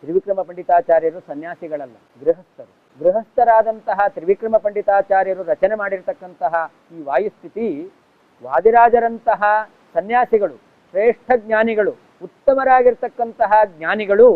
ತ್ರಿವಿಕ್ರಮ ಪಂಡಿತಾಚಾರ್ಯರು ಸನ್ಯಾಸಿಗಳಲ್ಲ, ಗೃಹಸ್ಥರು. ಗೃಹಸ್ಥರಾದಂತಹ ತ್ರಿವಿಕ್ರಮ ಪಂಡಿತಾಚಾರ್ಯರು ರಚನೆ ಮಾಡಿರ್ತಕ್ಕಂತಹ ಈ ವಾಯುಸ್ಥಿತಿ ವಾದಿರಾಜರಂತಹ ಸನ್ಯಾಸಿಗಳು, ಶ್ರೇಷ್ಠ ಜ್ಞಾನಿಗಳು, ಉತ್ತಮರಾಗಿರ್ತಕ್ಕಂತಹ ಜ್ಞಾನಿಗಳು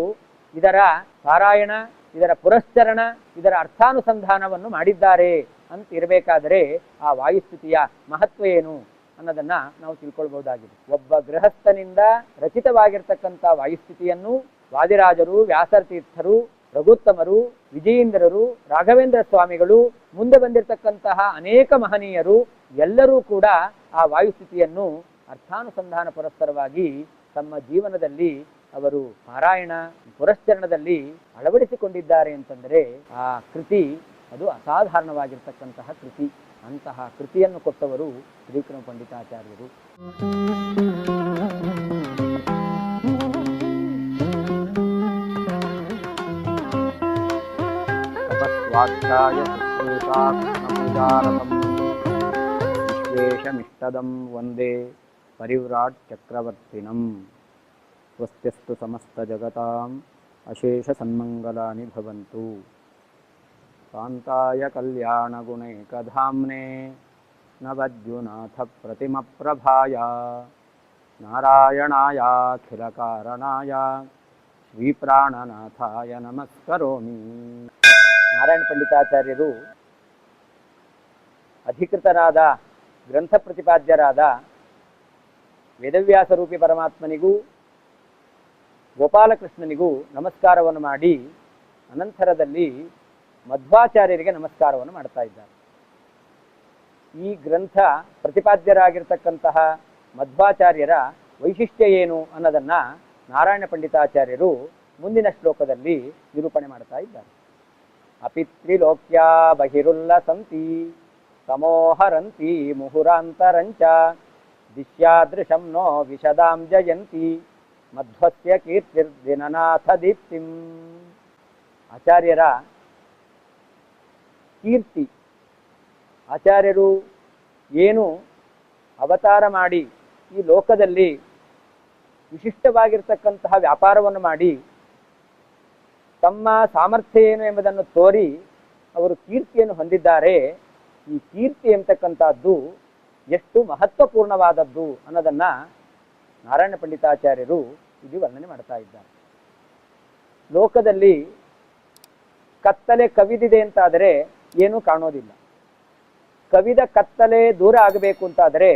ಇದರ ಪಾರಾಯಣ, ಇದರ ಪುರಶ್ಚರಣ, ಇದರ ಅರ್ಥಾನುಸಂಧಾನವನ್ನು ಮಾಡಿದ್ದಾರೆ ಅಂತ ಇರಬೇಕಾದರೆ ಆ ವಾಯುಸ್ಥಿತಿಯ ಮಹತ್ವ ಏನು ಅನ್ನೋದನ್ನ ನಾವು ತಿಳ್ಕೊಳ್ಬಹುದಾಗಿದೆ. ಒಬ್ಬ ಗೃಹಸ್ಥನಿಂದ ರಚಿತವಾಗಿರ್ತಕ್ಕಂಥ ವಾಯುಸ್ಥಿತಿಯನ್ನು ವಾದಿರಾಜರು, ವ್ಯಾಸತೀರ್ಥರು, ರಘುತ್ತಮರು, ವಿಜಯೇಂದ್ರರು, ರಾಘವೇಂದ್ರ ಸ್ವಾಮಿಗಳು, ಮುಂದೆ ಬಂದಿರತಕ್ಕಂತಹ ಅನೇಕ ಮಹನೀಯರು ಎಲ್ಲರೂ ಕೂಡ ಆ ವಾಯುಸ್ಥಿತಿಯನ್ನು ಅರ್ಥಾನುಸಂಧಾನ ಪುರಸ್ಸರವಾಗಿ ತಮ್ಮ ಜೀವನದಲ್ಲಿ ಅವರು ಪಾರಾಯಣ, ಪುರಶ್ಚರಣದಲ್ಲಿ ಅಳವಡಿಸಿಕೊಂಡಿದ್ದಾರೆ ಅಂತಂದರೆ ಆ ಕೃತಿ ಅದು ಅಸಾಧಾರಣವಾಗಿರ್ತಕ್ಕಂತಹ ಕೃತಿ. ಅಂತಹ ಕೃತಿಯನ್ನು ಕೊಟ್ಟವರು ತ್ರಿವಿಕ್ರಮ ಪಂಡಿತಾಚಾರ್ಯರು. ವಿಶ್ವೇಶಮಿಷ್ಟದಂ ವಂದೇ ಪರಿವ್ರಾಟ್ ಚಕ್ರವರ್ತಿನಂ. ಸ್ವಸ್ತ್ಯಸ್ತು ಸಮಸ್ತ ಜಗತಾಂ ಅಶೇಷ ಸನ್ಮಂಗಲಾನಿ ಭವಂತು. ಕಾಂತಾಯ ಕಲ್ಯಾಣ ಗುಣೈಕಧಾಮ್ನೆ ನವದ್ಯುನಾಥ ಪ್ರತಿಮ ಪ್ರಭಾಯ ನಾರಾಯಣಾಯ ಅಖಿಲ ಕಾರಣಾಯ ಶ್ರೀಪ್ರಾಣನಾಥಾಯ ನಮಸ್ಕರೋಮಿ. ನಾರಾಯಣ ಪಂಡಿತಾಚಾರ್ಯರು ಅಧಿಕೃತರಾದ ಗ್ರಂಥ ಪ್ರತಿಪಾದ್ಯರಾದ ವೇದವ್ಯಾಸ ರೂಪಿ ಪರಮಾತ್ಮನಿಗೂ ಗೋಪಾಲಕೃಷ್ಣನಿಗೂ ನಮಸ್ಕಾರವನ್ನು ಮಾಡಿ ಅನಂತರದಲ್ಲಿ ಮಧ್ವಾಚಾರ್ಯರಿಗೆ ನಮಸ್ಕಾರವನ್ನು ಮಾಡ್ತಾ ಇದ್ದಾರೆ. ಈ ಗ್ರಂಥ ಪ್ರತಿಪಾದ್ಯರಾಗಿರ್ತಕ್ಕಂತಹ ಮಧ್ವಾಚಾರ್ಯರ ವೈಶಿಷ್ಟ್ಯ ಏನು ಅನ್ನೋದನ್ನು ನಾರಾಯಣ ಪಂಡಿತಾಚಾರ್ಯರು ಮುಂದಿನ ಶ್ಲೋಕದಲ್ಲಿ ನಿರೂಪಣೆ ಮಾಡ್ತಾ ಇದ್ದಾರೆ. ಅಪಿತ್ರಿಲೋಕ್ಯ ಬಹಿರುಲ್ಲಸಂತಿ ಸಮೋಹರಂತಿ ಮುಹುರಾಂತರಂಚ ದಿಶ್ಯಾದೃಶಂ ನೋ ವಿಶದಾಂ ಜಯಂತಿ ಮಧ್ವಸ್ಯ ಕೀರ್ತಿರ್ದಿನನಾಥ ದೀಪ್ತಿಂ. ಆಚಾರ್ಯರ ಕೀರ್ತಿ, ಆಚಾರ್ಯರು ಏನು ಅವತಾರ ಮಾಡಿ ಈ ಲೋಕದಲ್ಲಿ ವಿಶಿಷ್ಟವಾಗಿರ್ತಕ್ಕಂತಹ ವ್ಯಾಪಾರವನ್ನು ಮಾಡಿ ತಮ್ಮ ಸಾಮರ್ಥ್ಯ ಏನು ಎಂಬುದನ್ನು ತೋರಿ ಅವರು ಕೀರ್ತಿಯನ್ನು ಹೊಂದಿದ್ದಾರೆ. ಈ ಕೀರ್ತಿ ಎಂಬತಕ್ಕಂಥದ್ದು ಎಷ್ಟು ಮಹತ್ವಪೂರ್ಣವಾದದ್ದು ಅನ್ನೋದನ್ನು ನಾರಾಯಣ ಪಂಡಿತಾಚಾರ್ಯರು ಇಲ್ಲಿ ವರ್ಣನೆ ಮಾಡ್ತಾ ಇದ್ದಾರೆ. ಲೋಕದಲ್ಲಿ ಕತ್ತಲೆ ಕವಿದಿದೆ ಅಂತಾದರೆ ಏನೂ ಕಾಣೋದಿಲ್ಲ. ಕವಿದ ಕತ್ತಲೆ ದೂರ ಆಗಬೇಕು ಅಂತಾದರೆ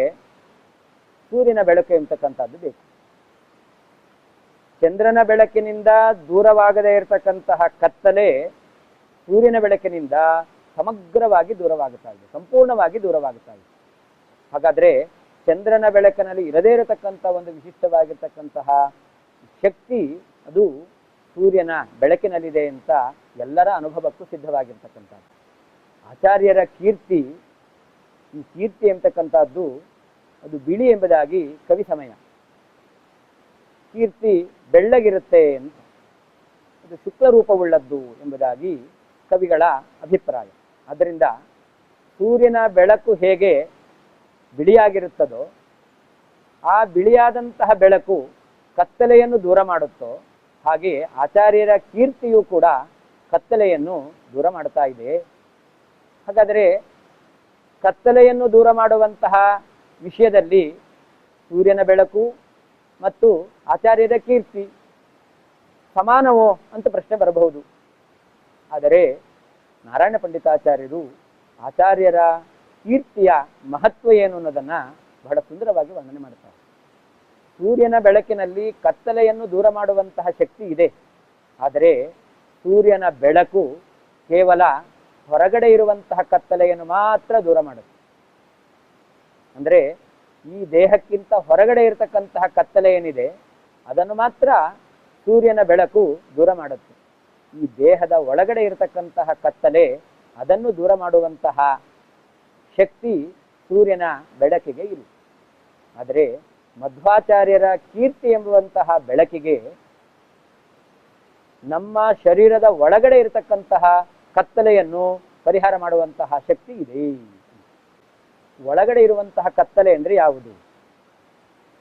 ಸೂರ್ಯನ ಬೆಳಕು ಎಂಬತಕ್ಕಂಥದ್ದು ಬೇಕು. ಚಂದ್ರನ ಬೆಳಕಿನಿಂದ ದೂರವಾಗದೇ ಇರತಕ್ಕಂತಹ ಕತ್ತಲೆ ಸೂರ್ಯನ ಬೆಳಕಿನಿಂದ ಸಮಗ್ರವಾಗಿ ದೂರವಾಗುತ್ತಾ ಇದೆ, ಸಂಪೂರ್ಣವಾಗಿ ದೂರವಾಗುತ್ತಾ ಇದೆ. ಹಾಗಾದರೆ ಚಂದ್ರನ ಬೆಳಕಿನಲ್ಲಿ ಇರದೇ ಇರತಕ್ಕಂಥ ಒಂದು ವಿಶಿಷ್ಟವಾಗಿರ್ತಕ್ಕಂತಹ ಶಕ್ತಿ ಅದು ಸೂರ್ಯನ ಬೆಳಕಿನಲ್ಲಿದೆ ಅಂತ ಎಲ್ಲರ ಅನುಭವಕ್ಕೂ ಸಿದ್ಧವಾಗಿರ್ತಕ್ಕಂಥದ್ದು. ಆಚಾರ್ಯರ ಕೀರ್ತಿ, ಈ ಕೀರ್ತಿ ಎಂಬತಕ್ಕಂಥದ್ದು ಅದು ಬಿಳಿ ಎಂಬುದಾಗಿ ಕವಿ ಸಮಯ. ಕೀರ್ತಿ ಬೆಳ್ಳಗಿರುತ್ತೆ ಅಂತ, ಅದು ಶುಕ್ಲ ರೂಪವುಳ್ಳದ್ದು ಎಂಬುದಾಗಿ ಕವಿಗಳ ಅಭಿಪ್ರಾಯ. ಆದ್ದರಿಂದ ಸೂರ್ಯನ ಬೆಳಕು ಹೇಗೆ ಬಿಳಿಯಾಗಿರುತ್ತದೋ ಆ ಬಿಳಿಯಾದಂತಹ ಬೆಳಕು ಕತ್ತಲೆಯನ್ನು ದೂರ ಮಾಡುತ್ತೋ ಹಾಗೆ ಆಚಾರ್ಯರ ಕೀರ್ತಿಯೂ ಕೂಡ ಕತ್ತಲೆಯನ್ನು ದೂರ ಮಾಡ್ತಾ ಇದೆ. ಹಾಗಾದರೆ ಕತ್ತಲೆಯನ್ನು ದೂರ ಮಾಡುವಂತಹ ವಿಷಯದಲ್ಲಿ ಸೂರ್ಯನ ಬೆಳಕು ಮತ್ತು ಆಚಾರ್ಯರ ಕೀರ್ತಿ ಸಮಾನವೋ ಅಂತ ಪ್ರಶ್ನೆ ಬರಬಹುದು. ಆದರೆ ನಾರಾಯಣ ಪಂಡಿತಾಚಾರ್ಯರು ಆಚಾರ್ಯರ ಕೀರ್ತಿಯ ಮಹತ್ವ ಏನು ಅನ್ನೋದನ್ನು ಬಹಳ ಸುಂದರವಾಗಿ ವರ್ಣನೆ ಮಾಡ್ತಾರೆ. ಸೂರ್ಯನ ಬೆಳಕಿನಲ್ಲಿ ಕತ್ತಲೆಯನ್ನು ದೂರ ಮಾಡುವಂತಹ ಶಕ್ತಿ ಇದೆ. ಆದರೆ ಸೂರ್ಯನ ಬೆಳಕು ಕೇವಲ ಹೊರಗಡೆ ಇರುವಂತಹ ಕತ್ತಲೆಯನ್ನು ಮಾತ್ರ ದೂರ ಮಾಡುತ್ತೆ. ಅಂದರೆ ಈ ದೇಹಕ್ಕಿಂತ ಹೊರಗಡೆ ಇರತಕ್ಕಂತಹ ಕತ್ತಲೆ ಏನಿದೆ ಅದನ್ನು ಮಾತ್ರ ಸೂರ್ಯನ ಬೆಳಕು ದೂರ ಮಾಡುತ್ತೆ. ಈ ದೇಹದ ಒಳಗಡೆ ಇರತಕ್ಕಂತಹ ಕತ್ತಲೆ ಅದನ್ನು ದೂರ ಮಾಡುವಂತಹ ಶಕ್ತಿ ಸೂರ್ಯನ ಬೆಳಕಿಗೆ ಇಲ್ಲ. ಆದರೆ ಮಧ್ವಾಚಾರ್ಯರ ಕೀರ್ತಿ ಎಂಬುವಂತಹ ಬೆಳಕಿಗೆ ನಮ್ಮ ಶರೀರದ ಒಳಗಡೆ ಇರತಕ್ಕಂತಹ ಕತ್ತಲೆಯನ್ನು ಪರಿಹಾರ ಮಾಡುವಂತಹ ಶಕ್ತಿ ಇದೆ. ಒಳಗಡೆ ಇರುವಂತಹ ಕತ್ತಲೆ ಅಂದರೆ ಯಾವುದು?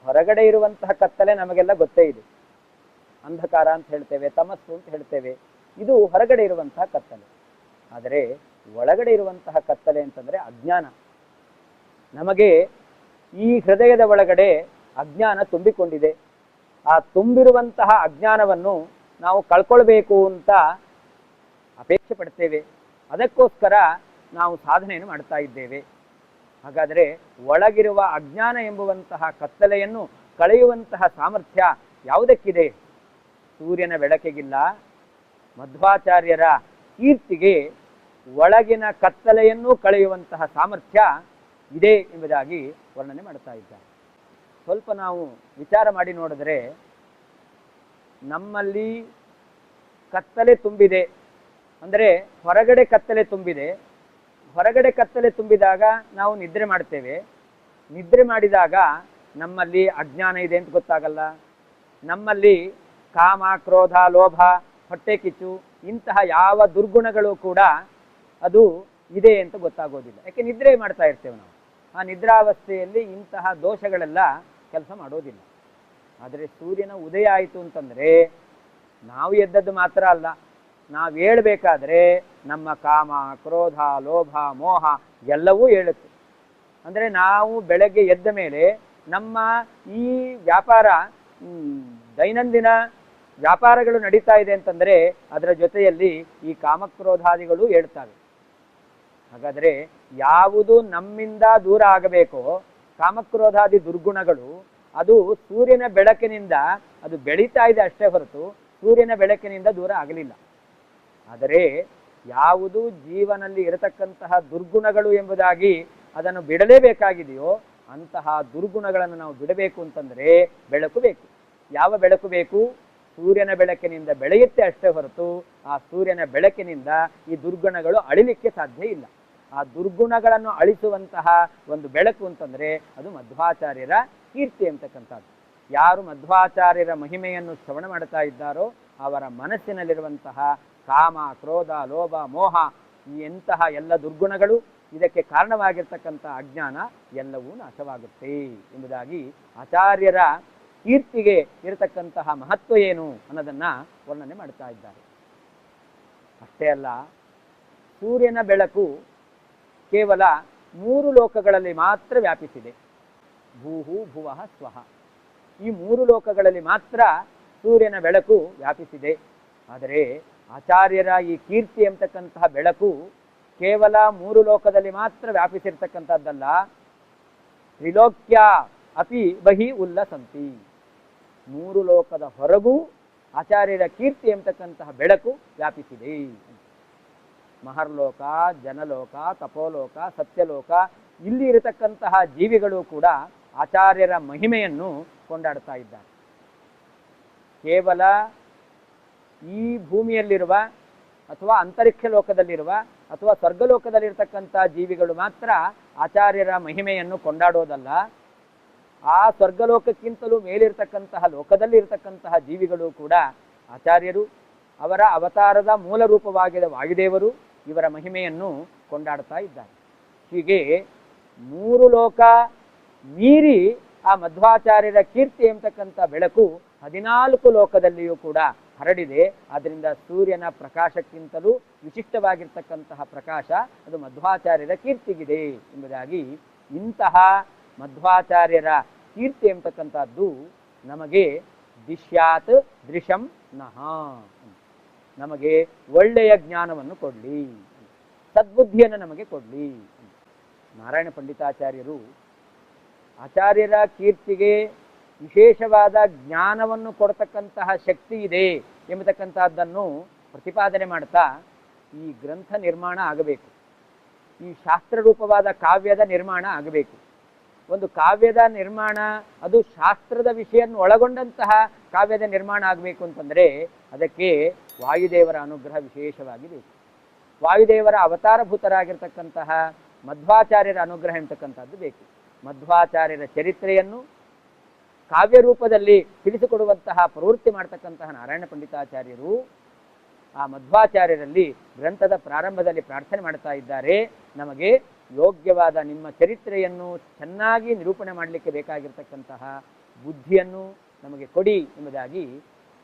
ಹೊರಗಡೆ ಇರುವಂತಹ ಕತ್ತಲೆ ನಮಗೆಲ್ಲ ಗೊತ್ತೇ ಇದೆ. ಅಂಧಕಾರ ಅಂತ ಹೇಳ್ತೇವೆ, ತಮಸ್ಸು ಅಂತ ಹೇಳ್ತೇವೆ. ಇದು ಹೊರಗಡೆ ಇರುವಂತಹ ಕತ್ತಲೆ. ಆದರೆ ಒಳಗಡೆ ಇರುವಂತಹ ಕತ್ತಲೆ ಅಂತಂದ್ರೆ ಅಜ್ಞಾನ. ನಮಗೆ ಈ ಹೃದಯದ ಒಳಗಡೆ ಅಜ್ಞಾನ ತುಂಬಿಕೊಂಡಿದೆ. ಆ ತುಂಬಿರುವಂತಹ ಅಜ್ಞಾನವನ್ನು ನಾವು ಕಳ್ಕೊಳ್ಬೇಕು ಅಂತ ಅಪೇಕ್ಷೆ ಪಡ್ತೇವೆ. ಅದಕ್ಕೋಸ್ಕರ ನಾವು ಸಾಧನೆಯನ್ನು ಮಾಡ್ತಾ ಇದ್ದೇವೆ. ಹಾಗಾದರೆ ಒಳಗಿರುವ ಅಜ್ಞಾನ ಎಂಬುವಂತಹ ಕತ್ತಲೆಯನ್ನು ಕಳೆಯುವಂತಹ ಸಾಮರ್ಥ್ಯ ಯಾವುದಕ್ಕಿದೆ? ಸೂರ್ಯನ ಬೆಳಕಿಗಿಲ್ಲ. ಮಧ್ವಾಚಾರ್ಯರ ಕೀರ್ತಿಗೆ ಒಳಗಿನ ಕತ್ತಲೆಯನ್ನು ಕಳೆಯುವಂತಹ ಸಾಮರ್ಥ್ಯ ಇದೆ ಎಂಬುದಾಗಿ ವರ್ಣನೆ ಮಾಡ್ತಾ ಇದ್ದಾರೆ. ಸ್ವಲ್ಪ ನಾವು ವಿಚಾರ ಮಾಡಿ ನೋಡಿದ್ರೆ ನಮ್ಮಲ್ಲಿ ಕತ್ತಲೆ ತುಂಬಿದೆ ಅಂದರೆ ಹೊರಗಡೆ ಕತ್ತಲೆ ತುಂಬಿದೆ. ಹೊರಗಡೆ ಕತ್ತಲೆ ತುಂಬಿದಾಗ ನಾವು ನಿದ್ರೆ ಮಾಡ್ತೇವೆ. ನಿದ್ರೆ ಮಾಡಿದಾಗ ನಮ್ಮಲ್ಲಿ ಅಜ್ಞಾನ ಇದೆ ಅಂತ ಗೊತ್ತಾಗಲ್ಲ. ನಮ್ಮಲ್ಲಿ ಕಾಮ, ಕ್ರೋಧ, ಲೋಭ, ಹೊಟ್ಟೆ ಕಿಚ್ಚು ಇಂತಹ ಯಾವ ದುರ್ಗುಣಗಳು ಕೂಡ ಅದು ಇದೆ ಅಂತ ಗೊತ್ತಾಗೋದಿಲ್ಲ. ಯಾಕೆ ನಿದ್ರೆ ಮಾಡ್ತಾ ಇರ್ತೇವೆ ನಾವು. ಆ ನಿದ್ರಾವಸ್ಥೆಯಲ್ಲಿ ಇಂತಹ ದೋಷಗಳೆಲ್ಲ ಕೆಲಸ ಮಾಡೋದಿಲ್ಲ. ಆದರೆ ಸೂರ್ಯನ ಉದಯ ಆಯಿತು ಅಂತಂದರೆ ನಾವು ಎದ್ದದ್ದು ಮಾತ್ರ ಅಲ್ಲ, ನಾವು ಹೇಳ್ಬೇಕಾದ್ರೆ ನಮ್ಮ ಕಾಮ, ಕ್ರೋಧ, ಲೋಭ, ಮೋಹ ಎಲ್ಲವೂ ಹೇಳುತ್ತೆ. ಅಂದರೆ ನಾವು ಬೆಳಗ್ಗೆ ಎದ್ದ ಮೇಲೆ ನಮ್ಮ ಈ ವ್ಯಾಪಾರ, ದೈನಂದಿನ ವ್ಯಾಪಾರಗಳು ನಡೀತಾ ಇದೆ ಅಂತಂದರೆ ಅದರ ಜೊತೆಯಲ್ಲಿ ಈ ಕಾಮಕ್ರೋಧಾದಿಗಳು ಹೇಳ್ತವೆ. ಹಾಗಾದರೆ ಯಾವುದು ನಮ್ಮಿಂದ ದೂರ ಆಗಬೇಕೋ ಕಾಮಕ್ರೋಧಾದಿ ದುರ್ಗುಣಗಳು, ಅದು ಸೂರ್ಯನ ಬೆಳಕಿನಿಂದ ಅದು ಬೆಳೀತಾ ಇದೆ ಅಷ್ಟೇ ಹೊರತು ಸೂರ್ಯನ ಬೆಳಕಿನಿಂದ ದೂರ ಆಗಲಿಲ್ಲ. ಆದರೆ ಯಾವುದು ಜೀವನಲ್ಲಿ ಇರತಕ್ಕಂತಹ ದುರ್ಗುಣಗಳು ಎಂಬುದಾಗಿ ಅದನ್ನು ಬಿಡಲೇಬೇಕಾಗಿದೆಯೋ ಅಂತಹ ದುರ್ಗುಣಗಳನ್ನು ನಾವು ಬಿಡಬೇಕು ಅಂತಂದರೆ ಬೆಳಕು ಬೇಕು. ಯಾವ ಬೆಳಕು ಬೇಕು? ಸೂರ್ಯನ ಬೆಳಕಿನಿಂದ ಬೆಳೆಯುತ್ತೆ ಅಷ್ಟೇ ಹೊರತು ಆ ಸೂರ್ಯನ ಬೆಳಕಿನಿಂದ ಈ ದುರ್ಗುಣಗಳು ಅಳಿಲಿಕ್ಕೆ ಸಾಧ್ಯ ಇಲ್ಲ. ಆ ದುರ್ಗುಣಗಳನ್ನು ಅಳಿಸುವಂತಹ ಒಂದು ಬೆಳಕು ಅಂತಂದರೆ ಅದು ಮಧ್ವಾಚಾರ್ಯರ ಕೀರ್ತಿ ಅಂತಕ್ಕಂಥದ್ದು. ಯಾರು ಮಧ್ವಾಚಾರ್ಯರ ಮಹಿಮೆಯನ್ನು ಶ್ರವಣ ಮಾಡ್ತಾ ಇದ್ದಾರೋ ಅವರ ಮನಸ್ಸಿನಲ್ಲಿರುವಂತಹ ಕಾಮ, ಕ್ರೋಧ, ಲೋಭ, ಮೋಹ ಈ ಎಂತಹ ಎಲ್ಲ ದುರ್ಗುಣಗಳು, ಇದಕ್ಕೆ ಕಾರಣವಾಗಿರ್ತಕ್ಕಂಥ ಅಜ್ಞಾನ ಎಲ್ಲವೂ ನಾಶವಾಗುತ್ತೆ ಎಂಬುದಾಗಿ ಆಚಾರ್ಯರ ಕೀರ್ತಿಗೆ ಇರತಕ್ಕಂತಹ ಮಹತ್ವ ಏನು ಅನ್ನೋದನ್ನು ವರ್ಣನೆ ಮಾಡ್ತಾ ಇದ್ದಾರೆ. ಅಷ್ಟೇ ಅಲ್ಲ, ಸೂರ್ಯನ ಬೆಳಕು ಕೇವಲ 3 ಲೋಕಗಳಲ್ಲಿ ಮಾತ್ರ ವ್ಯಾಪಿಸಿದೆ. ಭೂಹು, ಭುವಃ, ಸ್ವಹ. ಈ 3 ಲೋಕಗಳಲ್ಲಿ ಮಾತ್ರ ಸೂರ್ಯನ ಬೆಳಕು ವ್ಯಾಪಿಸಿದೆ. ಆದರೆ ಆಚಾರ್ಯರ ಈ ಕೀರ್ತಿ ಎಂಬತಕ್ಕಂತಹ ಬೆಳಕು ಕೇವಲ 3 ಲೋಕದಲ್ಲಿ ಮಾತ್ರ ವ್ಯಾಪಿಸಿರ್ತಕ್ಕಂಥದ್ದಲ್ಲ. ತ್ರಿಲೋಕ್ಯ ಅಪಿ ಬಹಿ ಉಲ್ಲಸಂತಿ. 3 ಲೋಕದ ಹೊರಗೂ ಆಚಾರ್ಯರ ಕೀರ್ತಿ ಎಂಬತಕ್ಕಂತಹ ಬೆಳಕು ವ್ಯಾಪಿಸಿದೆ. ಮಹರ್ಲೋಕ, ಜನಲೋಕ, ತಪೋಲೋಕ, ಸತ್ಯಲೋಕ ಇಲ್ಲಿ ಇರತಕ್ಕಂತಹ ಜೀವಿಗಳು ಕೂಡ ಆಚಾರ್ಯರ ಮಹಿಮೆಯನ್ನು ಕೊಂಡಾಡ್ತಾ ಇದ್ದಾರೆ. ಕೇವಲ ಈ ಭೂಮಿಯಲ್ಲಿರುವ ಅಥವಾ ಅಂತರಿಕ್ಷ ಲೋಕದಲ್ಲಿರುವ ಅಥವಾ ಸ್ವರ್ಗಲೋಕದಲ್ಲಿರ್ತಕ್ಕಂಥ ಜೀವಿಗಳು ಮಾತ್ರ ಆಚಾರ್ಯರ ಮಹಿಮೆಯನ್ನು ಕೊಂಡಾಡೋದಲ್ಲ, ಆ ಸ್ವರ್ಗಲೋಕಕ್ಕಿಂತಲೂ ಮೇಲಿರ್ತಕ್ಕಂತಹ ಲೋಕದಲ್ಲಿರ್ತಕ್ಕಂತಹ ಜೀವಿಗಳು ಕೂಡ ಆಚಾರ್ಯರು, ಅವರ ಅವತಾರದ ಮೂಲ ರೂಪವಾಗಿದ್ದ ವಾಯುದೇವರು ಇವರ ಮಹಿಮೆಯನ್ನು ಕೊಂಡಾಡ್ತಾ ಇದ್ದಾರೆ. ಹೀಗೆ 3 ಲೋಕ ಮೀರಿ ಆ ಮಧ್ವಾಚಾರ್ಯರ ಕೀರ್ತಿ ಎಂಬತಕ್ಕಂಥ ಬೆಳಕು 14 ಲೋಕದಲ್ಲಿಯೂ ಕೂಡ ಹರಡಿದೆ. ಆದ್ದರಿಂದ ಸೂರ್ಯನ ಪ್ರಕಾಶಕ್ಕಿಂತಲೂ ವಿಶಿಷ್ಟವಾಗಿರ್ತಕ್ಕಂತಹ ಪ್ರಕಾಶ ಅದು ಮಧ್ವಾಚಾರ್ಯರ ಕೀರ್ತಿಗಿದೆ ಎಂಬುದಾಗಿ, ಇಂತಹ ಮಧ್ವಾಚಾರ್ಯರ ಕೀರ್ತಿ ಎಂಬತಕ್ಕಂಥದ್ದು ನಮಗೆ ದಿಶ್ಯಾತ್ ದೃಶಂ ನಹ, ನಮಗೆ ಒಳ್ಳೆಯ ಜ್ಞಾನವನ್ನು ಕೊಡಲಿ, ಸದ್ಬುದ್ಧಿಯನ್ನು ನಮಗೆ ಕೊಡಲಿ. ನಾರಾಯಣ ಪಂಡಿತಾಚಾರ್ಯರು ಆಚಾರ್ಯರ ಕೀರ್ತಿಗೆ ವಿಶೇಷವಾದ ಜ್ಞಾನವನ್ನು ಕೊಡತಕ್ಕಂತಹ ಶಕ್ತಿ ಇದೆ ಎಂಬತಕ್ಕಂಥದ್ದನ್ನು ಪ್ರತಿಪಾದನೆ ಮಾಡ್ತಾ ಈ ಗ್ರಂಥ ನಿರ್ಮಾಣ ಆಗಬೇಕು, ಈ ಶಾಸ್ತ್ರರೂಪವಾದ ಕಾವ್ಯದ ನಿರ್ಮಾಣ ಆಗಬೇಕು. ಒಂದು ಕಾವ್ಯದ ನಿರ್ಮಾಣ ಅದು ಶಾಸ್ತ್ರದ ವಿಷಯನ್ನು ಒಳಗೊಂಡಂತಹ ಕಾವ್ಯದ ನಿರ್ಮಾಣ ಆಗಬೇಕು ಅಂತಂದರೆ ಅದಕ್ಕೆ ವಾಯುದೇವರ ಅನುಗ್ರಹ ವಿಶೇಷವಾಗಿ ಬೇಕು. ವಾಯುದೇವರ ಅವತಾರಭೂತರಾಗಿರ್ತಕ್ಕಂತಹ ಮಧ್ವಾಚಾರ್ಯರ ಅನುಗ್ರಹ ಎಂಬತಕ್ಕಂಥದ್ದು ಬೇಕು. ಮಧ್ವಾಚಾರ್ಯರ ಚರಿತ್ರೆಯನ್ನು ಕಾವ್ಯ ರೂಪದಲ್ಲಿ ತಿಳಿಸಿಕೊಡುವಂತಹ ಪ್ರವೃತ್ತಿ ಮಾಡ್ತಕ್ಕಂತಹ ನಾರಾಯಣ ಪಂಡಿತಾಚಾರ್ಯರು ಆ ಮಧ್ವಾಚಾರ್ಯರಲ್ಲಿ ಗ್ರಂಥದ ಪ್ರಾರಂಭದಲ್ಲಿ ಪ್ರಾರ್ಥನೆ ಮಾಡ್ತಾ ಇದ್ದಾರೆ, ನಮಗೆ ಯೋಗ್ಯವಾದ ನಿಮ್ಮ ಚರಿತ್ರೆಯನ್ನು ಚೆನ್ನಾಗಿ ನಿರೂಪಣೆ ಮಾಡಲಿಕ್ಕೆ ಬೇಕಾಗಿರ್ತಕ್ಕಂತಹ ಬುದ್ಧಿಯನ್ನು ನಮಗೆ ಕೊಡಿ ಎಂಬುದಾಗಿ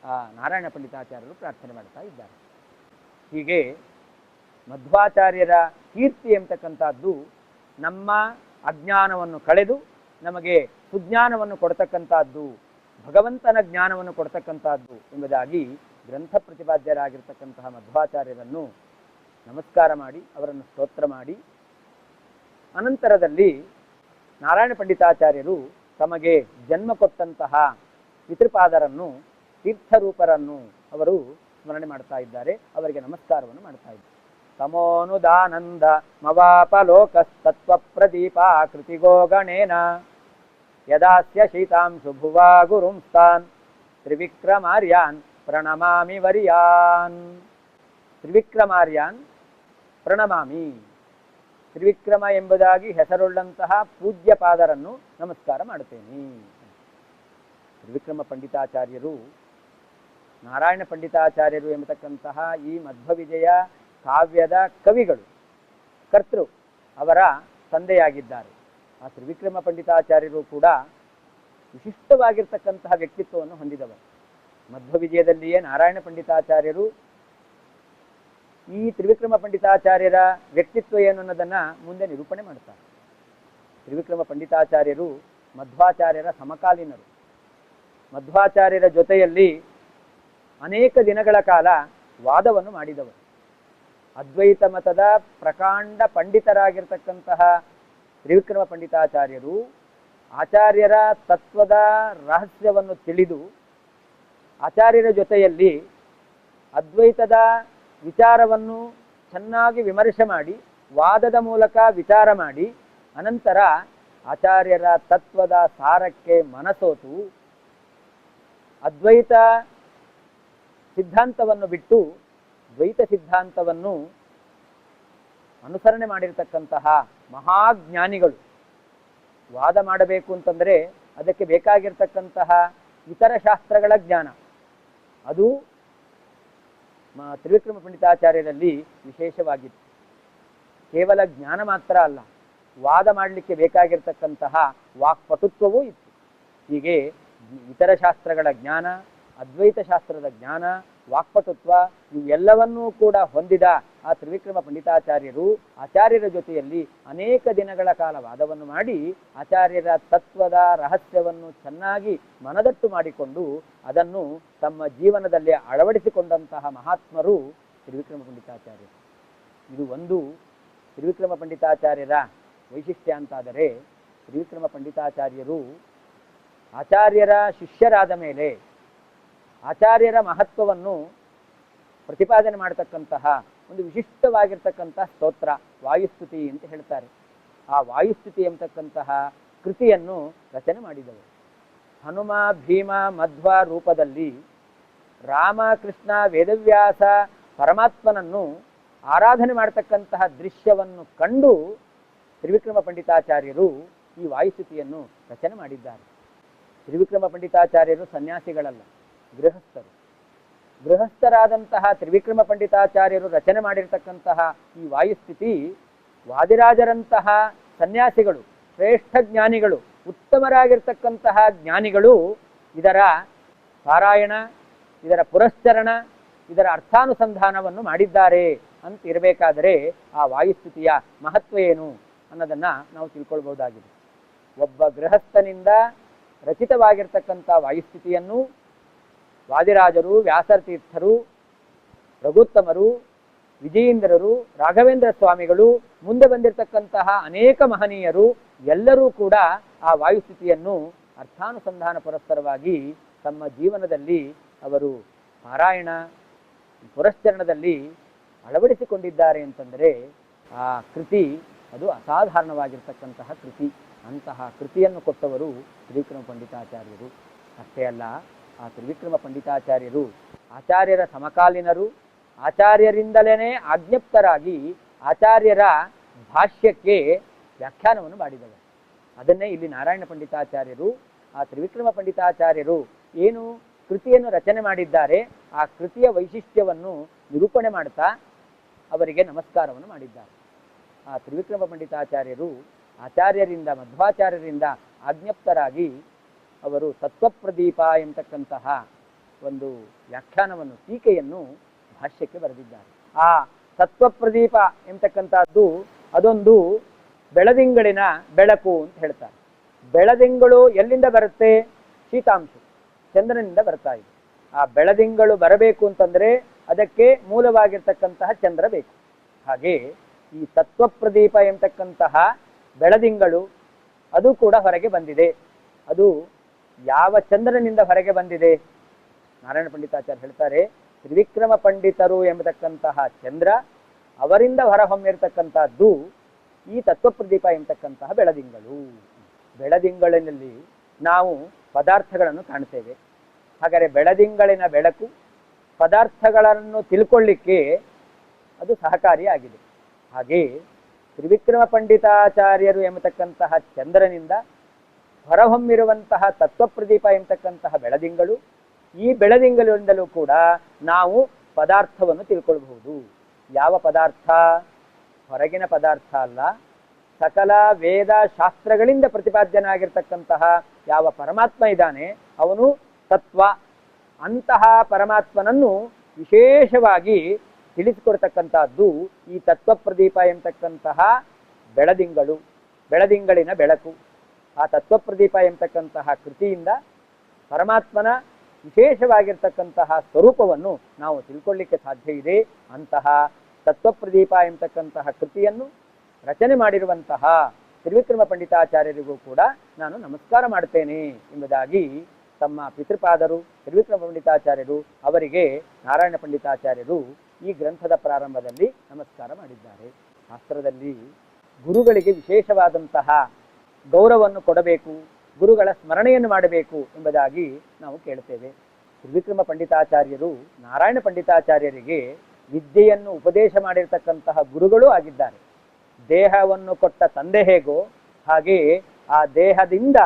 ಆ ನಾರಾಯಣ ಪಂಡಿತಾಚಾರ್ಯರು ಪ್ರಾರ್ಥನೆ ಮಾಡ್ತಾ ಇದ್ದಾರೆ. ಹೀಗೆ ಮಧ್ವಾಚಾರ್ಯರ ಕೀರ್ತಿ ಎಂಬತಕ್ಕಂಥದ್ದು ನಮ್ಮ ಅಜ್ಞಾನವನ್ನು ಕಳೆದು ನಮಗೆ ಸುಜ್ಞಾನವನ್ನು ಕೊಡ್ತಕ್ಕಂಥದ್ದು, ಭಗವಂತನ ಜ್ಞಾನವನ್ನು ಕೊಡ್ತಕ್ಕಂಥದ್ದು ಎಂಬುದಾಗಿ ಗ್ರಂಥ ಪ್ರತಿಪಾದ್ಯರಾಗಿರ್ತಕ್ಕಂತಹ ಮಧ್ವಾಚಾರ್ಯರನ್ನು ನಮಸ್ಕಾರ ಮಾಡಿ ಅವರನ್ನು ಸ್ತೋತ್ರ ಮಾಡಿ, ಅನಂತರದಲ್ಲಿ ನಾರಾಯಣ ಪಂಡಿತಾಚಾರ್ಯರು ತಮಗೆ ಜನ್ಮ ಕೊಟ್ಟಂತಹ ಪಿತೃಪಾದರನ್ನು, ತೀರ್ಥರೂಪರನ್ನು ಅವರು ಸ್ಮರಣೆ ಮಾಡ್ತಾ ಇದ್ದಾರೆ, ಅವರಿಗೆ ನಮಸ್ಕಾರವನ್ನು ಮಾಡ್ತಾ ಇದ್ದಾರೆ. ತಮೋನುದಾನಂದ ಮವಾಪಲೋಕಸ್ತತ್ವ ಪ್ರದೀಪಾಕೃತಿಗೋ ಗಣೇನ ಯದಾಸ್ಯ ಶೀತಾಂಶು ಭುವಾ ಗುರುಂಸ್ತಾನ್ ತ್ರಿವಿಕ್ರಮಾರ್ಯಾನ್ ಪ್ರಣಮಾಮಿ ವರ್ಯಾನ್. ತ್ರಿವಿಕ್ರಮಾರ್ಯಾನ್ ಪ್ರಣಮಾಮಿ. ತ್ರಿವಿಕ್ರಮ ಎಂಬುದಾಗಿ ಹೆಸರುಳ್ಳಂತಹ ಪೂಜ್ಯ ಪಾದರನ್ನು ನಮಸ್ಕಾರ ಮಾಡುತ್ತೇನೆ. ತ್ರಿವಿಕ್ರಮ ಪಂಡಿತಾಚಾರ್ಯರು ನಾರಾಯಣ ಪಂಡಿತಾಚಾರ್ಯರು ಎಂಬತಕ್ಕಂತಹ ಈ ಮಧ್ವವಿಜಯ ಕಾವ್ಯದ ಕವಿಗಳು, ಕರ್ತೃ, ಅವರ ತಂದೆಯಾಗಿದ್ದಾರೆ. ಆ ತ್ರಿವಿಕ್ರಮ ಪಂಡಿತಾಚಾರ್ಯರು ಕೂಡ ವಿಶಿಷ್ಟವಾಗಿರ್ತಕ್ಕಂತಹ ವ್ಯಕ್ತಿತ್ವವನ್ನು ಹೊಂದಿದವರು. ಮಧ್ವವಿಜಯದಲ್ಲಿಯೇ ನಾರಾಯಣ ಪಂಡಿತಾಚಾರ್ಯರು ಈ ತ್ರಿವಿಕ್ರಮ ಪಂಡಿತಾಚಾರ್ಯರ ವ್ಯಕ್ತಿತ್ವ ಏನು ಅನ್ನೋದನ್ನು ಮುಂದೆ ನಿರೂಪಣೆ ಮಾಡ್ತಾರೆ. ತ್ರಿವಿಕ್ರಮ ಪಂಡಿತಾಚಾರ್ಯರು ಮಧ್ವಾಚಾರ್ಯರ ಸಮಕಾಲೀನರು. ಮಧ್ವಾಚಾರ್ಯರ ಜೊತೆಯಲ್ಲಿ ಅನೇಕ ದಿನಗಳ ಕಾಲ ವಾದವನ್ನು ಮಾಡಿದವರು. ಅದ್ವೈತ ಮತದ ಪ್ರಕಾಂಡ ಪಂಡಿತರಾಗಿರ್ತಕ್ಕಂತಹ ತ್ರಿವಿಕ್ರಮ ಪಂಡಿತಾಚಾರ್ಯರು ಆಚಾರ್ಯರ ತತ್ವದ ರಹಸ್ಯವನ್ನು ತಿಳಿದು ಆಚಾರ್ಯರ ಜೊತೆಯಲ್ಲಿ ಅದ್ವೈತದ ವಿಚಾರವನ್ನು ಚೆನ್ನಾಗಿ ವಿಮರ್ಶೆ ಮಾಡಿ, ವಾದದ ಮೂಲಕ ವಿಚಾರ ಮಾಡಿ, ಅನಂತರ ಆಚಾರ್ಯರ ತತ್ವದ ಸಾರಕ್ಕೆ ಮನಸೋತು ಅದ್ವೈತ ಸಿದ್ಧಾಂತವನ್ನು ಬಿಟ್ಟು ದ್ವೈತ ಸಿದ್ಧಾಂತವನ್ನು ಅನುಸರಣೆ ಮಾಡಿರ್ತಕ್ಕಂತಹ ಮಹಾಜ್ಞಾನಿಗಳು. ವಾದ ಮಾಡಬೇಕು ಅಂತಂದರೆ ಅದಕ್ಕೆ ಬೇಕಾಗಿರ್ತಕ್ಕಂತಹ ಇತರ ಶಾಸ್ತ್ರಗಳ ಜ್ಞಾನ, ಅದು ತ್ರಿವಿಕ್ರಮ ಪಂಡಿತಾಚಾರ್ಯರಲ್ಲಿ ವಿಶೇಷವಾಗಿತ್ತು. ಕೇವಲ ಜ್ಞಾನ ಮಾತ್ರ ಅಲ್ಲ, ವಾದ ಮಾಡಲಿಕ್ಕೆ ಬೇಕಾಗಿರ್ತಕ್ಕಂತಹ ವಾಕ್ಪಟುತ್ವವೂ ಇತ್ತು. ಹೀಗೆ ಇತರ ಶಾಸ್ತ್ರಗಳ ಜ್ಞಾನ, ಅದ್ವೈತ ಶಾಸ್ತ್ರದ ಜ್ಞಾನ, ವಾಕ್ಪಟುತ್ವ ಇವೆಲ್ಲವನ್ನೂ ಕೂಡ ಹೊಂದಿದ ಆ ತ್ರಿವಿಕ್ರಮ ಪಂಡಿತಾಚಾರ್ಯರು ಆಚಾರ್ಯರ ಜೊತೆಯಲ್ಲಿ ಅನೇಕ ದಿನಗಳ ಕಾಲ ವಾದವನ್ನು ಮಾಡಿ ಆಚಾರ್ಯರ ತತ್ವದ ರಹಸ್ಯವನ್ನು ಚೆನ್ನಾಗಿ ಮನದಟ್ಟು ಮಾಡಿಕೊಂಡು ಅದನ್ನು ತಮ್ಮ ಜೀವನದಲ್ಲಿ ಅಳವಡಿಸಿಕೊಂಡಂತಹ ಮಹಾತ್ಮರು ತ್ರಿವಿಕ್ರಮ ಪಂಡಿತಾಚಾರ್ಯರು. ಇದು ಒಂದು ತ್ರಿವಿಕ್ರಮ ಪಂಡಿತಾಚಾರ್ಯರ ವೈಶಿಷ್ಟ್ಯ ಅಂತಾದರೆ, ತ್ರಿವಿಕ್ರಮ ಪಂಡಿತಾಚಾರ್ಯರು ಆಚಾರ್ಯರ ಶಿಷ್ಯರಾದ ಮೇಲೆ ಆಚಾರ್ಯರ ಮಹತ್ವವನ್ನು ಪ್ರತಿಪಾದನೆ ಮಾಡತಕ್ಕಂತಹ ಒಂದು ವಿಶಿಷ್ಟವಾಗಿರ್ತಕ್ಕಂತಹ ಸ್ತೋತ್ರ ವಾಯುಸ್ತುತಿ ಅಂತ ಹೇಳ್ತಾರೆ. ಆ ವಾಯುಸ್ತುತಿ ಎಂಬತಕ್ಕಂತಹ ಕೃತಿಯನ್ನು ರಚನೆ ಮಾಡಿದವರು. ಹನುಮ, ಭೀಮ, ಮಧ್ವ ರೂಪದಲ್ಲಿ ರಾಮ, ಕೃಷ್ಣ, ವೇದವ್ಯಾಸ ಪರಮಾತ್ಮನನ್ನು ಆರಾಧನೆ ಮಾಡತಕ್ಕಂತಹ ದೃಶ್ಯವನ್ನು ಕಂಡು ತ್ರಿವಿಕ್ರಮ ಪಂಡಿತಾಚಾರ್ಯರು ಈ ವಾಯುಸ್ತುತಿಯನ್ನು ರಚನೆ ಮಾಡಿದ್ದಾರೆ. ತ್ರಿವಿಕ್ರಮ ಪಂಡಿತಾಚಾರ್ಯರು ಸನ್ಯಾಸಿಗಳಲ್ಲ, ಗೃಹಸ್ಥರು. ಗೃಹಸ್ಥರಾದಂತಹ ತ್ರಿವಿಕ್ರಮ ಪಂಡಿತಾಚಾರ್ಯರು ರಚನೆ ಮಾಡಿರ್ತಕ್ಕಂತಹ ಈ ವಾಯುಸ್ಥಿತಿ ವಾದಿರಾಜರಂತಹ ಸನ್ಯಾಸಿಗಳು, ಶ್ರೇಷ್ಠ ಜ್ಞಾನಿಗಳು, ಉತ್ತಮರಾಗಿರ್ತಕ್ಕಂತಹ ಜ್ಞಾನಿಗಳು ಇದರ ಪಾರಾಯಣ, ಇದರ ಪುರಶ್ಚರಣ, ಇದರ ಅರ್ಥಾನುಸಂಧಾನವನ್ನು ಮಾಡಿದ್ದಾರೆ ಅಂತ ಇರಬೇಕಾದರೆ ಆ ವಾಯುಸ್ಥಿತಿಯ ಮಹತ್ವ ಏನು ಅನ್ನೋದನ್ನು ನಾವು ತಿಳ್ಕೊಳ್ಬಹುದಾಗಿದೆ. ಒಬ್ಬ ಗೃಹಸ್ಥನಿಂದ ರಚಿತವಾಗಿರ್ತಕ್ಕಂಥ ವಾಯುಸ್ಥಿತಿಯನ್ನು ವಾದಿರಾಜರು, ವ್ಯಾಸತೀರ್ಥರು, ರಘುತ್ತಮರು, ವಿಜಯೇಂದ್ರರು, ರಾಘವೇಂದ್ರ ಸ್ವಾಮಿಗಳು, ಮುಂದೆ ಬಂದಿರತಕ್ಕಂತಹ ಅನೇಕ ಮಹನೀಯರು ಎಲ್ಲರೂ ಕೂಡ ಆ ವಾಯುಸ್ಥಿತಿಯನ್ನು ಅರ್ಥಾನುಸಂಧಾನ ಪುರಸ್ಸರವಾಗಿ ತಮ್ಮ ಜೀವನದಲ್ಲಿ ಅವರು ಪಾರಾಯಣ, ಪುರಶ್ಚರಣದಲ್ಲಿ ಅಳವಡಿಸಿಕೊಂಡಿದ್ದಾರೆ ಅಂತಂದರೆ ಆ ಕೃತಿ ಅದು ಅಸಾಧಾರಣವಾಗಿರ್ತಕ್ಕಂತಹ ಕೃತಿ. ಅಂತಹ ಕೃತಿಯನ್ನು ಕೊಟ್ಟವರು ತ್ರಿವಿಕ್ರಮ ಪಂಡಿತಾಚಾರ್ಯರು. ಅಷ್ಟೇ ಅಲ್ಲ, ಆ ತ್ರಿವಿಕ್ರಮ ಪಂಡಿತಾಚಾರ್ಯರು ಆಚಾರ್ಯರ ಸಮಕಾಲೀನರು. ಆಚಾರ್ಯರಿಂದಲೇ ಆಜ್ಞಪ್ತರಾಗಿ ಆಚಾರ್ಯರ ಭಾಷ್ಯಕ್ಕೆ ವ್ಯಾಖ್ಯಾನವನ್ನು ಮಾಡಿದವರು. ಅದನ್ನೇ ಇಲ್ಲಿ ನಾರಾಯಣ ಪಂಡಿತಾಚಾರ್ಯರು, ಆ ತ್ರಿವಿಕ್ರಮ ಪಂಡಿತಾಚಾರ್ಯರು ಏನು ಕೃತಿಯನ್ನು ರಚನೆ ಮಾಡಿದ್ದಾರೆ ಆ ಕೃತಿಯ ವೈಶಿಷ್ಟ್ಯವನ್ನು ನಿರೂಪಣೆ ಮಾಡ್ತಾ ಅವರಿಗೆ ನಮಸ್ಕಾರವನ್ನು ಮಾಡಿದ್ದಾರೆ. ಆ ತ್ರಿವಿಕ್ರಮ ಪಂಡಿತಾಚಾರ್ಯರು ಆಚಾರ್ಯರಿಂದ, ಮಧ್ವಾಚಾರ್ಯರಿಂದ ಆಜ್ಞಪ್ತರಾಗಿ ಅವರು ತತ್ವಪ್ರದೀಪ ಎಂಬತಕ್ಕಂತಹ ಒಂದು ವ್ಯಾಖ್ಯಾನವನ್ನು ಟೀಕೆಯನ್ನು ಭಾಷ್ಯಕ್ಕೆ ಬರೆದಿದ್ದಾರೆ. ಆ ತತ್ವಪ್ರದೀಪ ಎಂಬತಕ್ಕಂಥದ್ದು ಅದೊಂದು ಬೆಳದಿಂಗಳಿನ ಬೆಳಕು ಅಂತ ಹೇಳ್ತಾರೆ. ಬೆಳದಿಂಗಳು ಎಲ್ಲಿಂದ ಬರುತ್ತೆ? ಶೀತಾಂಶ ಚಂದ್ರನಿಂದ ಬರ್ತಾ ಇದೆ. ಆ ಬೆಳದಿಂಗಳು ಬರಬೇಕು ಅಂತಂದ್ರೆ ಅದಕ್ಕೆ ಮೂಲವಾಗಿರ್ತಕ್ಕಂತಹ ಚಂದ್ರ ಬೇಕು. ಹಾಗೆ ಈ ತತ್ವಪ್ರದೀಪ ಎಂಬತಕ್ಕಂತಹ ಬೆಳದಿಂಗಳು ಅದು ಕೂಡ ಹೊರಗೆ ಬಂದಿದೆ. ಅದು ಯಾವ ಚಂದ್ರನಿಂದ ಹೊರಗೆ ಬಂದಿದೆ? ನಾರಾಯಣ ಪಂಡಿತಾಚಾರ್ಯ ಹೇಳ್ತಾರೆ, ತ್ರಿವಿಕ್ರಮ ಪಂಡಿತರು ಎಂಬತಕ್ಕಂತಹ ಚಂದ್ರ, ಅವರಿಂದ ಹೊರಹೊಮ್ಮಿರ್ತಕ್ಕಂಥದ್ದು ಈ ತತ್ವಪ್ರದೀಪ ಎಂಬತಕ್ಕಂತಹ ಬೆಳದಿಂಗಳು. ಬೆಳದಿಂಗಳಿನಲ್ಲಿ ನಾವು ಪದಾರ್ಥಗಳನ್ನು ಕಾಣ್ತೇವೆ. ಹಾಗಾದರೆ ಬೆಳದಿಂಗಳಿನ ಬೆಳಕು ಪದಾರ್ಥಗಳನ್ನು ತಿಳ್ಕೊಳ್ಳಿಕ್ಕೆ ಅದು ಸಹಕಾರಿಯಾಗಿದೆ. ಹಾಗೆ ತ್ರಿವಿಕ್ರಮ ಪಂಡಿತಾಚಾರ್ಯರು ಎಂಬತಕ್ಕಂತಹ ಚಂದ್ರನಿಂದ ಹೊರಹೊಮ್ಮಿರುವಂತಹ ತತ್ವಪ್ರದೀಪ ಎಂಬತಕ್ಕಂತಹ ಬೆಳದಿಂಗಳು, ಈ ಬೆಳದಿಂಗಳಿಂದಲೂ ಕೂಡ ನಾವು ಪದಾರ್ಥವನ್ನು ತಿಳ್ಕೊಳ್ಬಹುದು. ಯಾವ ಪದಾರ್ಥ? ಹೊರಗಿನ ಪದಾರ್ಥ ಅಲ್ಲ, ಸಕಲ ವೇದ ಶಾಸ್ತ್ರಗಳಿಂದ ಪ್ರತಿಪಾದ್ಯನಾಗಿರ್ತಕ್ಕಂತಹ ಯಾವ ಪರಮಾತ್ಮ ಇದ್ದಾನೆ ಅವನು ತತ್ವ. ಅಂತಹ ಪರಮಾತ್ಮನನ್ನು ವಿಶೇಷವಾಗಿ ತಿಳಿಸಿಕೊಡ್ತಕ್ಕಂಥದ್ದು ಈ ತತ್ವಪ್ರದೀಪ ಎಂಬತಕ್ಕಂತಹ ಬೆಳದಿಂಗಳು, ಬೆಳದಿಂಗಳಿನ ಬೆಳಕು. ಆ ತತ್ವಪ್ರದೀಪ ಎಂಬತಕ್ಕಂತಹ ಕೃತಿಯಿಂದ ಪರಮಾತ್ಮನ ವಿಶೇಷವಾಗಿರ್ತಕ್ಕಂತಹ ಸ್ವರೂಪವನ್ನು ನಾವು ತಿಳ್ಕೊಳ್ಳಿಕ್ಕೆ ಸಾಧ್ಯ ಇದೆ. ಅಂತಹ ತತ್ವಪ್ರದೀಪ ಎಂಬತಕ್ಕಂತಹ ಕೃತಿಯನ್ನು ರಚನೆ ಮಾಡಿರುವಂತಹ ತ್ರಿವಿಕ್ರಮ ಪಂಡಿತಾಚಾರ್ಯರಿಗೂ ಕೂಡ ನಾನು ನಮಸ್ಕಾರ ಮಾಡುತ್ತೇನೆ ಎಂಬುದಾಗಿ ತಮ್ಮ ಪಿತೃಪಾದರು ತ್ರಿವಿಕ್ರಮ ಪಂಡಿತಾಚಾರ್ಯರು ಅವರಿಗೆ ನಾರಾಯಣ ಪಂಡಿತಾಚಾರ್ಯರು ಈ ಗ್ರಂಥದ ಪ್ರಾರಂಭದಲ್ಲಿ ನಮಸ್ಕಾರ ಮಾಡಿದ್ದಾರೆ. ಶಾಸ್ತ್ರದಲ್ಲಿ ಗುರುಗಳಿಗೆ ವಿಶೇಷವಾದಂತಹ ಗೌರವವನ್ನು ಕೊಡಬೇಕು, ಗುರುಗಳ ಸ್ಮರಣೆಯನ್ನು ಮಾಡಬೇಕು ಎಂಬುದಾಗಿ ನಾವು ಕೇಳ್ತೇವೆ. ತ್ರಿವಿಕ್ರಮ ಪಂಡಿತಾಚಾರ್ಯರು ನಾರಾಯಣ ಪಂಡಿತಾಚಾರ್ಯರಿಗೆ ವಿದ್ಯೆಯನ್ನು ಉಪದೇಶ ಮಾಡಿರ್ತಕ್ಕಂತಹ ಗುರುಗಳೂ ಆಗಿದ್ದಾರೆ. ದೇಹವನ್ನು ಕೊಟ್ಟ ತಂದೆ ಹೇಗೋ ಹಾಗೆಯೇ ಆ ದೇಹದಿಂದ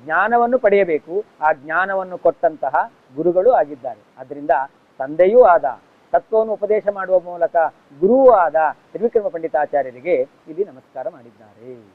ಜ್ಞಾನವನ್ನು ಪಡೆಯಬೇಕು, ಆ ಜ್ಞಾನವನ್ನು ಕೊಟ್ಟಂತಹ ಗುರುಗಳು ಆಗಿದ್ದಾರೆ. ಆದ್ದರಿಂದ ತಂದೆಯೂ ಆದ, ತತ್ವವನ್ನು ಉಪದೇಶ ಮಾಡುವ ಮೂಲಕ ಗುರುವೂ ಆದ ತ್ರಿವಿಕ್ರಮ ಪಂಡಿತಾಚಾರ್ಯರಿಗೆ ಇಲ್ಲಿ ನಮಸ್ಕಾರ ಮಾಡಿದ್ದಾರೆ.